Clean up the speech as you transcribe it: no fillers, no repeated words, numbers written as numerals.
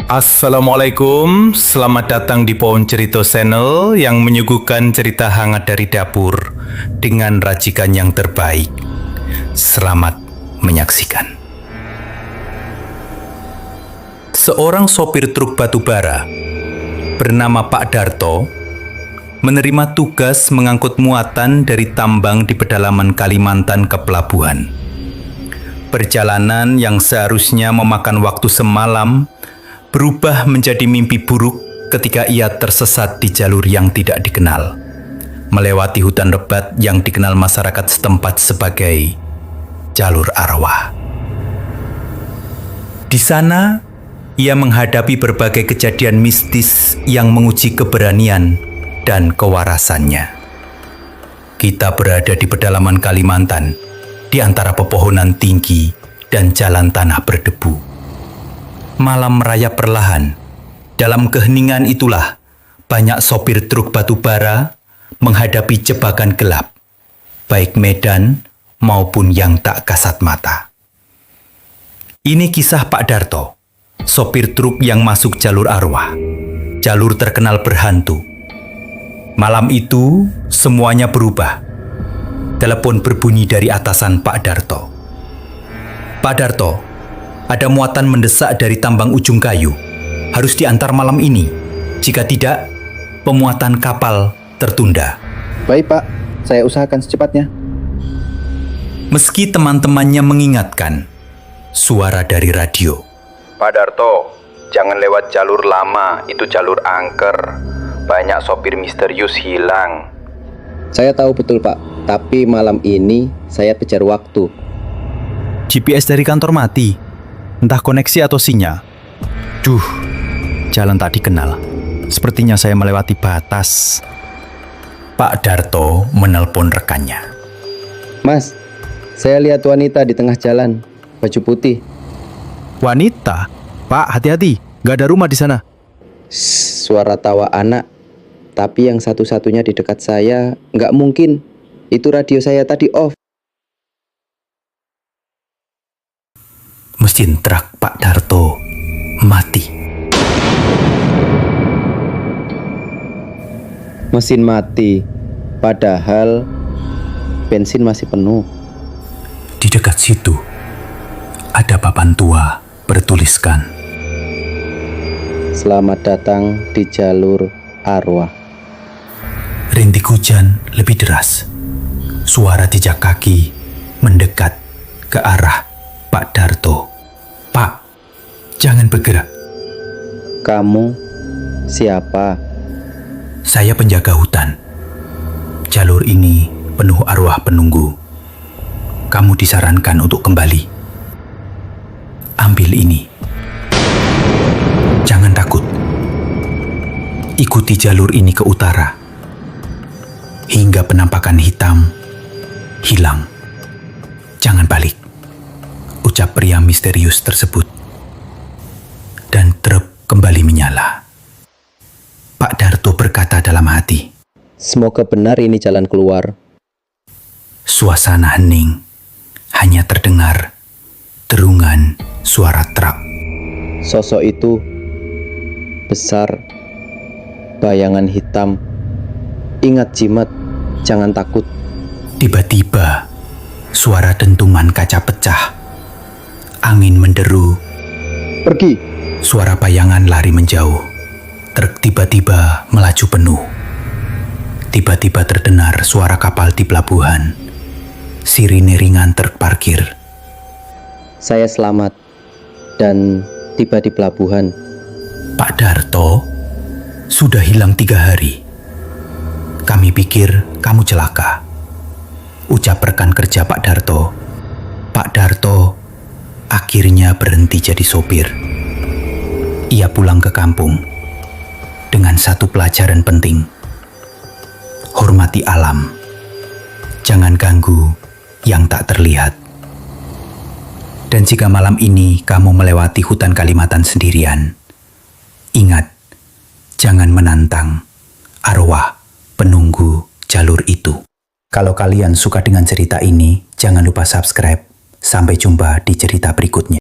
Assalamualaikum, selamat datang di Pohon Cerita Channel yang menyuguhkan cerita hangat dari dapur dengan racikan yang terbaik. Selamat menyaksikan. Seorang sopir truk batubara bernama Pak Darto menerima tugas mengangkut muatan dari tambang di pedalaman Kalimantan ke pelabuhan. Perjalanan yang seharusnya memakan waktu semalam berubah menjadi mimpi buruk ketika ia tersesat di jalur yang tidak dikenal, melewati hutan lebat yang dikenal masyarakat setempat sebagai jalur arwah. Di sana, ia menghadapi berbagai kejadian mistis yang menguji keberanian dan kewarasannya. Kita berada di pedalaman Kalimantan, di antara pepohonan tinggi dan jalan tanah berdebu. Malam merayap perlahan. Dalam keheningan itulah banyak sopir truk batubara menghadapi jebakan gelap, baik medan maupun yang tak kasat mata. Ini kisah Pak Darto, sopir truk yang masuk jalur arwah, jalur terkenal berhantu. Malam itu semuanya berubah. Telepon berbunyi dari atasan Pak Darto. Pak Darto, ada muatan mendesak dari tambang ujung kayu. Harus diantar malam ini. Jika tidak, pemuatan kapal tertunda. Baik Pak, saya usahakan secepatnya. Meski teman-temannya mengingatkan, suara dari radio. Pak Darto, jangan lewat jalur lama, itu jalur angker. Banyak sopir misterius hilang. Saya tahu betul Pak, tapi malam ini saya kejar waktu. GPS dari kantor mati. Entah koneksi atau sinyal. Duh, jalan tak dikenal. Sepertinya saya melewati batas. Pak Darto menelpon rekannya. Mas, saya lihat wanita di tengah jalan, baju putih. Wanita? Pak, hati-hati. Gak ada rumah di sana. Suara tawa anak. Tapi yang satu-satunya di dekat saya, nggak mungkin. Itu radio saya tadi off. Mesin truk Pak Darto mati. Mesin mati, padahal bensin masih penuh. Di dekat situ ada papan tua bertuliskan, Selamat datang di jalur arwah. Rintik hujan lebih deras. Suara jejak kaki mendekat ke arah Pak Darto. Pak, jangan bergerak. Kamu siapa? Saya penjaga hutan. Jalur ini penuh arwah penunggu. Kamu disarankan untuk kembali. Ambil ini. Jangan takut. Ikuti jalur ini ke utara. Hingga penampakan hitam hilang. Jangan balik. Ucap pria misterius tersebut. Dan truk kembali menyala. Pak Darto berkata dalam hati, Semoga benar ini jalan keluar. Suasana hening. Hanya terdengar derungan suara truk. Sosok itu besar, bayangan hitam. Ingat jimat, jangan takut. Tiba-tiba suara dentuman kaca pecah. Angin menderu. Pergi. Suara bayangan lari menjauh. Truk tiba-tiba melaju penuh. Tiba-tiba terdengar suara kapal di pelabuhan. Sirine ringan truk parkir. Saya selamat dan tiba di pelabuhan. Pak Darto sudah hilang 3 hari. Kami pikir kamu celaka. Ucap rekan kerja Pak Darto. Pak Darto akhirnya berhenti jadi sopir. Ia pulang ke kampung dengan satu pelajaran penting. Hormati alam. Jangan ganggu yang tak terlihat. Dan jika malam ini kamu melewati hutan Kalimantan sendirian, ingat, jangan menantang arwah penunggu jalur itu. Kalau kalian suka dengan cerita ini, jangan lupa subscribe. Sampai jumpa di cerita berikutnya.